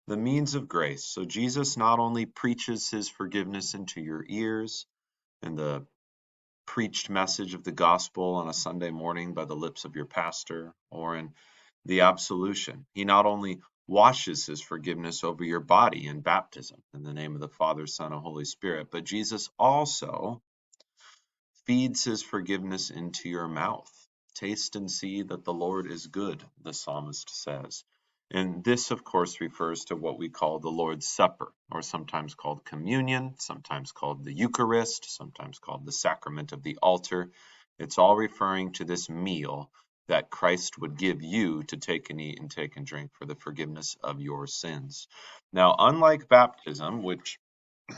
The means of grace. So Jesus not only preaches his forgiveness into your ears in the preached message of the gospel on a Sunday morning by the lips of your pastor or in the absolution. He not only washes his forgiveness over your body in baptism in the name of the Father, Son, and Holy Spirit, but Jesus also feeds his forgiveness into your mouth. Taste and see that the Lord is good, the psalmist says. And this, of course, refers to what we call the Lord's Supper, or sometimes called communion, sometimes called the Eucharist, sometimes called the sacrament of the altar. It's all referring to this meal that Christ would give you to take and eat and take and drink for the forgiveness of your sins. Now, unlike baptism, which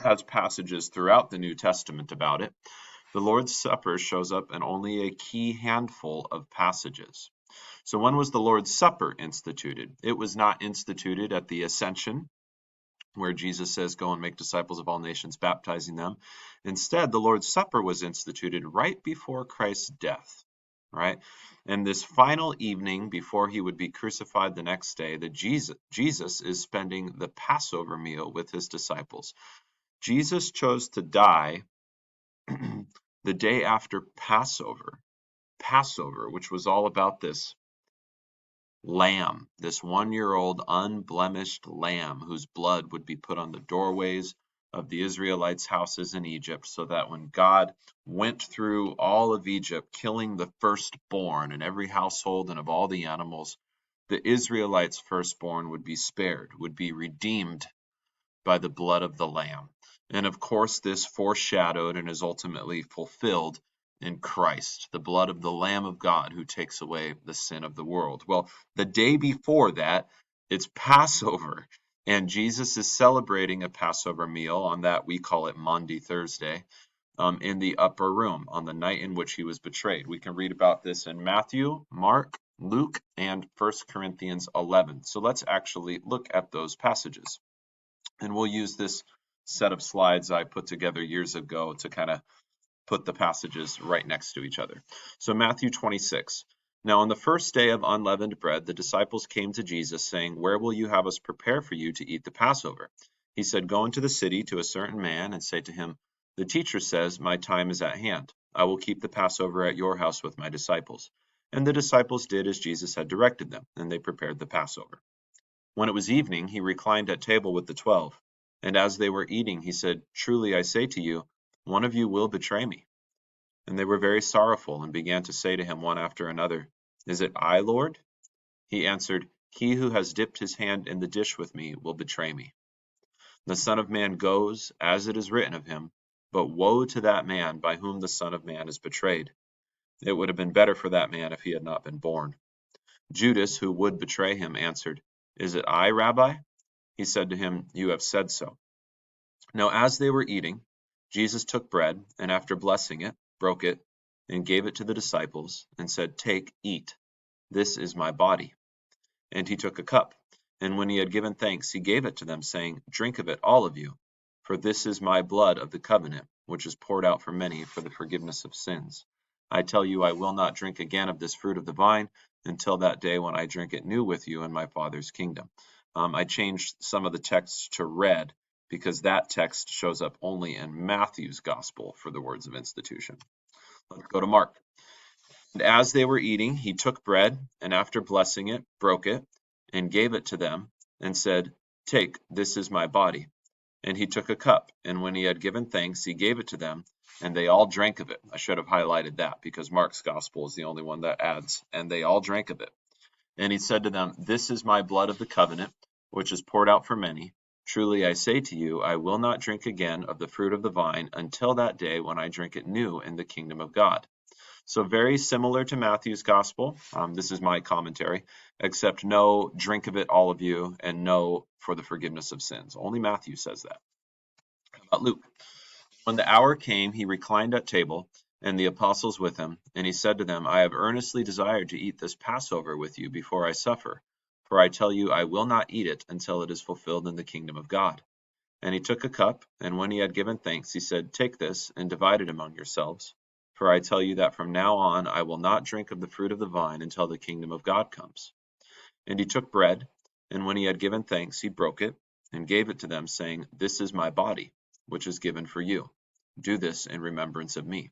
has passages throughout the New Testament about it, the Lord's Supper shows up in only a key handful of passages. So when was the Lord's Supper instituted? It was not instituted at the Ascension, where Jesus says, "Go and make disciples of all nations, baptizing them." Instead, the Lord's Supper was instituted right before Christ's death, right? And this final evening before he would be crucified the next day, that Jesus is spending the Passover meal with his disciples. Jesus chose to die the day after Passover, which was all about this lamb, this 1-year-old unblemished lamb whose blood would be put on the doorways of the Israelites' houses in Egypt, so that when God went through all of Egypt, killing the firstborn in every household and of all the animals, the Israelites' firstborn would be spared, would be redeemed by the blood of the Lamb. And of course, this foreshadowed and is ultimately fulfilled in Christ, the blood of the Lamb of God who takes away the sin of the world. Well, the day before that, it's Passover, and Jesus is celebrating a Passover meal. On that, we call it Maundy Thursday, in the upper room on the night in which he was betrayed. We can read about this in Matthew, Mark, Luke, and 1 Corinthians 11. So let's actually look at those passages. And we'll use this set of slides I put together years ago to kind of put the passages right next to each other. So Matthew 26. Now on the first day of unleavened bread, the disciples came to Jesus, saying, "Where will you have us prepare for you to eat the Passover?" He said, "Go into the city to a certain man and say to him, 'The teacher says, my time is at hand. I will keep the Passover at your house with my disciples.'" And the disciples did as Jesus had directed them, and they prepared the Passover. When it was evening, he reclined at table with the 12. And as they were eating, he said, "Truly I say to you, one of you will betray me." And they were very sorrowful, and began to say to him one after another, "Is it I, Lord?" He answered, "He who has dipped his hand in the dish with me will betray me. The Son of Man goes, as it is written of him, but woe to that man by whom the Son of Man is betrayed. It would have been better for that man if he had not been born." Judas, who would betray him, answered, "Is it I, Rabbi?" He said to him, "You have said so." Now as they were eating, Jesus took bread, and after blessing it, broke it, and gave it to the disciples, and said, "Take, eat. This is my body." And he took a cup, and when he had given thanks, he gave it to them, saying, "Drink of it, all of you, for this is my blood of the covenant, which is poured out for many for the forgiveness of sins. I tell you, I will not drink again of this fruit of the vine until that day when I drink it new with you in my Father's kingdom." I changed some of the texts to red because that text shows up only in Matthew's gospel for the words of institution. Let's go to Mark. And as they were eating, he took bread, and after blessing it, broke it, and gave it to them, and said, "Take, this is my body." And he took a cup, and when he had given thanks, he gave it to them, and they all drank of it. I should have highlighted that because Mark's gospel is the only one that adds, "and they all drank of it." And he said to them, "This is my blood of the covenant, which is poured out for many. Truly I say to you, I will not drink again of the fruit of the vine until that day when I drink it new in the kingdom of God." So very similar to Matthew's gospel. This is my commentary, except no "drink of it, all of you," and no "for the forgiveness of sins." Only Matthew says that. How about Luke? When the hour came, he reclined at table, and the apostles with him, and he said to them, "I have earnestly desired to eat this Passover with you before I suffer. For I tell you, I will not eat it until it is fulfilled in the kingdom of God." And he took a cup, and when he had given thanks, he said, "Take this, and divide it among yourselves. For I tell you that from now on I will not drink of the fruit of the vine until the kingdom of God comes." And he took bread, And when he had given thanks, he broke it and gave it to them, saying, "This is my body, which is given for you. Do this in remembrance of me."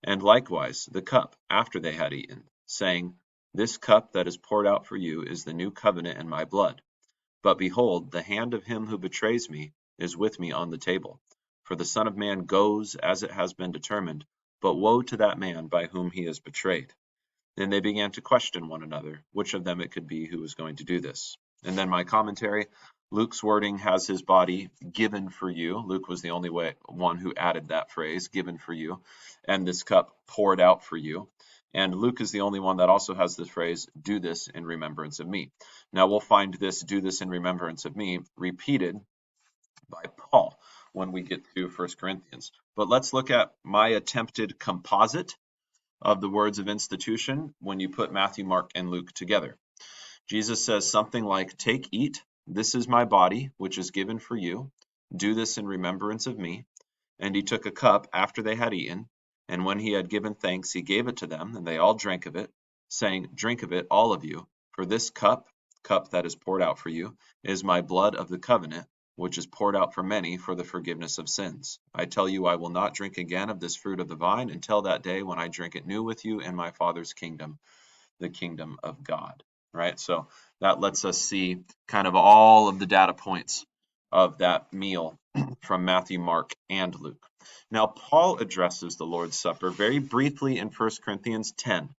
And likewise the cup after they had eaten, saying, "This cup that is poured out for you is the new covenant in my blood. But behold, the hand of him who betrays me is with me on the table. For the Son of Man goes as it has been determined, but woe to that man by whom he is betrayed." Then they began to question one another, which of them it could be who was going to do this. And then my commentary, Luke's wording has his body given for you. Luke was the only one who added that phrase, given for you, and this cup poured out for you. And Luke is the only one that also has this phrase, "Do this in remembrance of me." Now we'll find this, "Do this in remembrance of me," repeated by Paul when we get to 1 Corinthians. But let's look at my attempted composite of the words of institution when you put Matthew, Mark, and Luke together. Jesus says something like, "Take, eat, this is my body, which is given for you. Do this in remembrance of me." And he took a cup after they had eaten, and when he had given thanks, he gave it to them, and they all drank of it, saying, "Drink of it, all of you, for this cup that is poured out for you, is my blood of the covenant, which is poured out for many for the forgiveness of sins. I tell you, I will not drink again of this fruit of the vine until that day when I drink it new with you in my Father's kingdom, the kingdom of God." Right? So that lets us see kind of all of the data points of that meal from Matthew, Mark, and Luke. Now, Paul addresses the Lord's Supper very briefly in 1 Corinthians 10.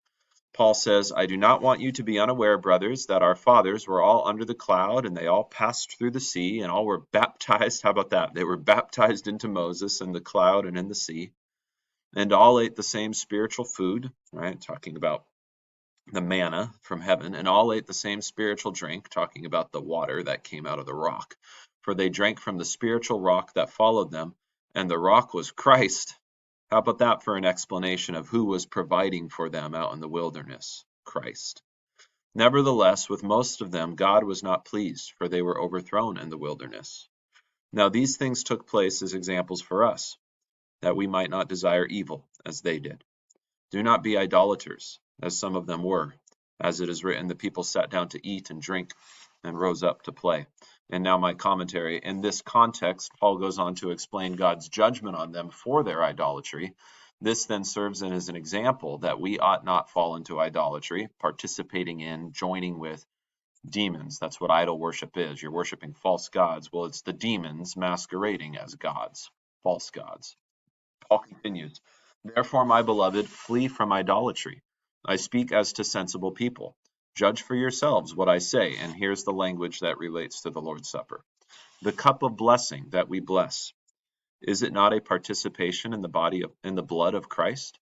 Paul says, "I do not want you to be unaware, brothers, that our fathers were all under the cloud, and they all passed through the sea, and all were baptized." How about that? They were baptized into Moses in the cloud and in the sea, and all ate the same spiritual food, right? Talking about the manna from heaven, and all ate the same spiritual drink, talking about the water that came out of the rock. For they drank from the spiritual rock that followed them, and the rock was Christ. How about that for an explanation of who was providing for them out in the wilderness? Christ. Nevertheless, with most of them God was not pleased, for they were overthrown in the wilderness. Now these things took place as examples for us, that we might not desire evil, as they did. Do not be idolaters, as some of them were. As it is written, the people sat down to eat and drink and rose up to play. And now my commentary. In this context, Paul goes on to explain God's judgment on them for their idolatry. This then serves as an example that we ought not fall into idolatry, participating in, joining with demons. That's what idol worship is. You're worshiping false gods. Well, it's the demons masquerading as gods, false gods. Paul continues, "Therefore, my beloved, flee from idolatry. I speak as to sensible people. Judge for yourselves what I say." And here's the language that relates to the Lord's Supper. "The cup of blessing that we bless, is it not a participation in the blood of Christ?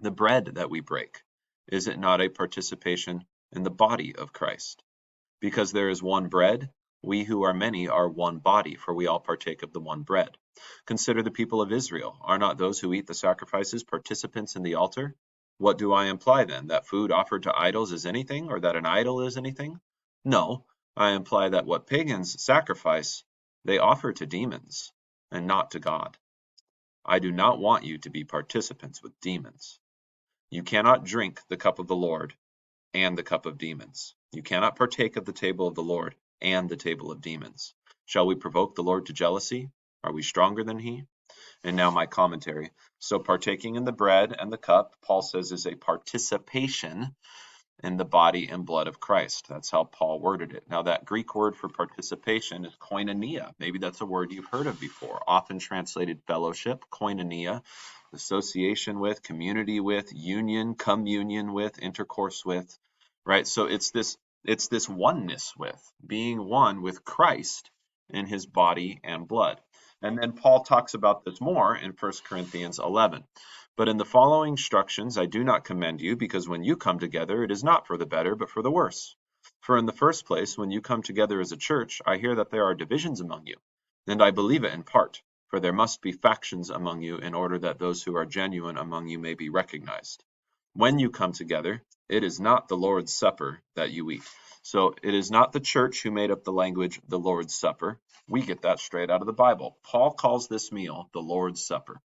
The bread that we break, is it not a participation in the body of Christ? Because there is one bread, we who are many are one body, for we all partake of the one bread. Consider the people of Israel. Are not those who eat the sacrifices participants in the altar? What do I imply then? That food offered to idols is anything, or that an idol is anything? No, I imply that what pagans sacrifice, they offer to demons, and not to God. I do not want you to be participants with demons. You cannot drink the cup of the Lord and the cup of demons. You cannot partake of the table of the Lord and the table of demons. Shall we provoke the Lord to jealousy? Are we stronger than he?" And now my commentary. So partaking in the bread and the cup, Paul says, is a participation in the body and blood of Christ. That's how Paul worded it. Now that Greek word for participation is koinonia. Maybe that's a word you've heard of before, often translated fellowship, koinonia, association with, community with, union, communion with, intercourse with, right? So it's this oneness with, being one with Christ in his body and blood. And then Paul talks about this more in 1 Corinthians 11. "But in the following instructions I do not commend you, because when you come together it is not for the better, but for the worse. For in the first place, when you come together as a church, I hear that there are divisions among you. And I believe it in part, for there must be factions among you in order that those who are genuine among you may be recognized. When you come together, it is not the Lord's Supper that you eat." So it is not the church who made up the language, the Lord's Supper. We get that straight out of the Bible. Paul calls this meal the Lord's Supper.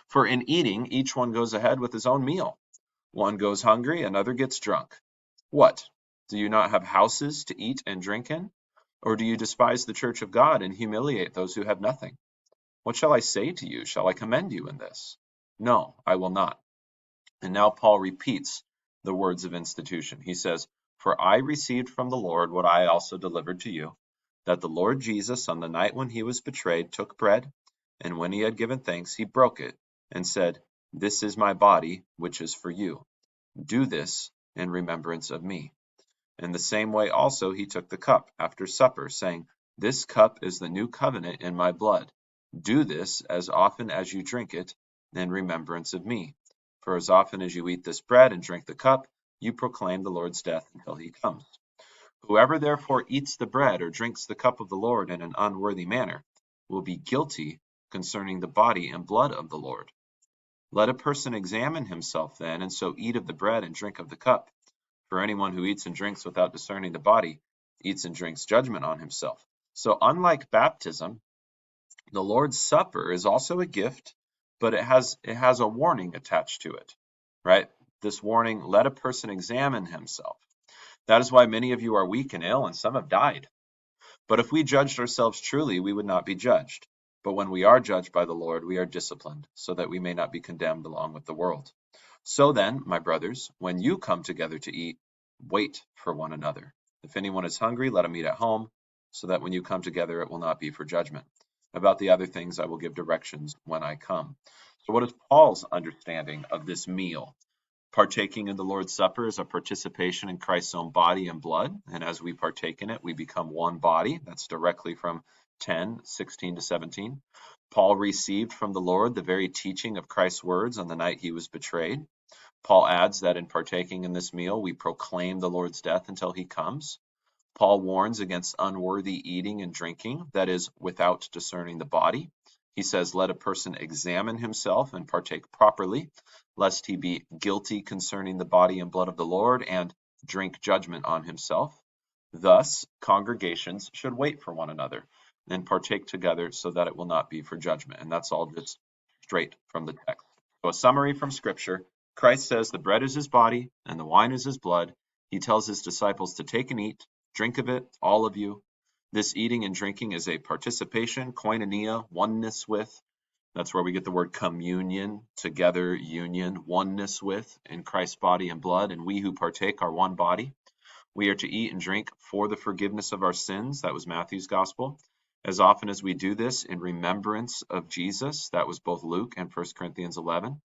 "For in eating, each one goes ahead with his own meal. One goes hungry, another gets drunk. What? Do you not have houses to eat and drink in? Or do you despise the church of God and humiliate those who have nothing? What shall I say to you? Shall I commend you in this? No, I will not. And now Paul repeats the words of institution. He says, For I received from the Lord what I also delivered to you, that the Lord Jesus, on the night when he was betrayed, took bread, and when he had given thanks, he broke it, and said, This is my body, which is for you. Do this in remembrance of me. In the same way also he took the cup after supper, saying, This cup is the new covenant in my blood. Do this as often as you drink it in remembrance of me. For as often as you eat this bread and drink the cup, you proclaim the Lord's death until he comes. Whoever therefore eats the bread or drinks the cup of the Lord in an unworthy manner will be guilty concerning the body and blood of the Lord. Let a person examine himself then, and so eat of the bread and drink of the cup. For anyone who eats and drinks without discerning the body eats and drinks judgment on himself. So unlike baptism, the Lord's Supper is also a gift, but it has a warning attached to it, right? This warning, let a person examine himself. That is why many of you are weak and ill, and some have died. But if we judged ourselves truly, we would not be judged. But when we are judged by the Lord, we are disciplined, so that we may not be condemned along with the world. So then, my brothers, when you come together to eat, wait for one another. If anyone is hungry, let him eat at home, so that when you come together, it will not be for judgment. About the other things, I will give directions when I come. So what is Paul's understanding of this meal? Partaking in the Lord's Supper is a participation in Christ's own body and blood, and as we partake in it, we become one body. That's directly from 10:16 to 17. Paul received from the Lord the very teaching of Christ's words on the night he was betrayed. Paul adds that in partaking in this meal, we proclaim the Lord's death until he comes. Paul warns against unworthy eating and drinking, that is, without discerning the body. He says, let a person examine himself and partake properly, lest he be guilty concerning the body and blood of the Lord and drink judgment on himself. Thus, congregations should wait for one another and partake together so that it will not be for judgment. And that's all just straight from the text. So a summary from Scripture. Christ says the bread is his body and the wine is his blood. He tells his disciples to take and eat, drink of it, all of you. This eating and drinking is a participation, koinonia, oneness with. That's where we get the word communion, together, union, oneness with, in Christ's body and blood. And we who partake are one body. We are to eat and drink for the forgiveness of our sins. That was Matthew's gospel. As often as we do this in remembrance of Jesus. That was both Luke and 1 Corinthians 11.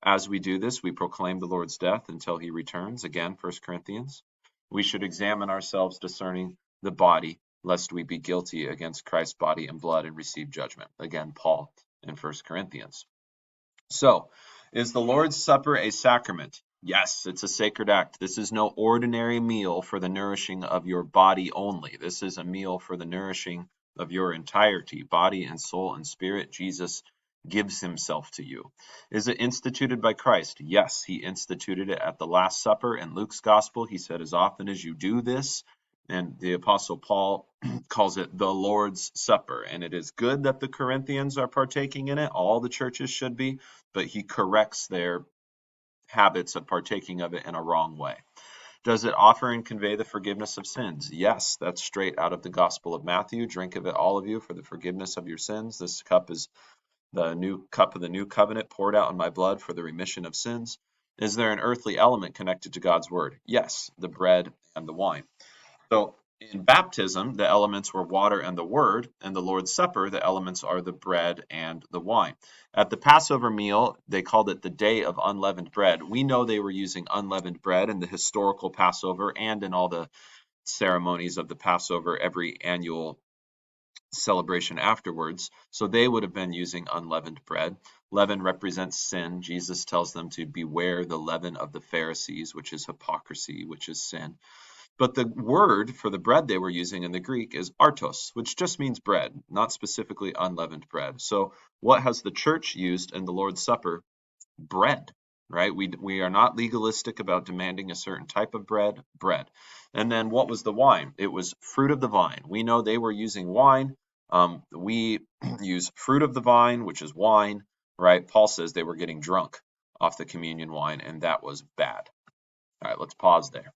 As we do this, we proclaim the Lord's death until he returns. Again, 1 Corinthians. We should examine ourselves discerning the body, lest we be guilty against Christ's body and blood and receive judgment. Again, Paul in 1 Corinthians. So, is the Lord's Supper a sacrament? Yes, it's a sacred act. This is no ordinary meal for the nourishing of your body only. This is a meal for the nourishing of your entirety, body and soul and spirit. Jesus gives himself to you. Is it instituted by Christ? Yes, he instituted it at the Last Supper in Luke's Gospel. He said, as often as you do this, and the Apostle Paul calls it the Lord's Supper. And it is good that the Corinthians are partaking in it. All the churches should be, but he corrects their habits of partaking of it in a wrong way. Does it offer and convey the forgiveness of sins? Yes, that's straight out of the Gospel of Matthew. Drink of it, all of you, for the forgiveness of your sins. This cup is the new cup of the new covenant poured out in my blood for the remission of sins. Is there an earthly element connected to God's word? Yes, the bread and the wine. So in baptism, the elements were water and the word, and the Lord's Supper, the elements are the bread and the wine. At the Passover meal, they called it the Day of Unleavened Bread. We know they were using unleavened bread in the historical Passover and in all the ceremonies of the Passover, every annual celebration afterwards. So they would have been using unleavened bread. Leaven represents sin. Jesus tells them to beware the leaven of the Pharisees, which is hypocrisy, which is sin. But the word for the bread they were using in the Greek is artos, which just means bread, not specifically unleavened bread. So what has the church used in the Lord's Supper? Bread, right? We are not legalistic about demanding a certain type of bread. And then what was the wine? It was fruit of the vine. We know they were using wine. We use fruit of the vine, which is wine, right? Paul says they were getting drunk off the communion wine, and that was bad. All right, let's pause there.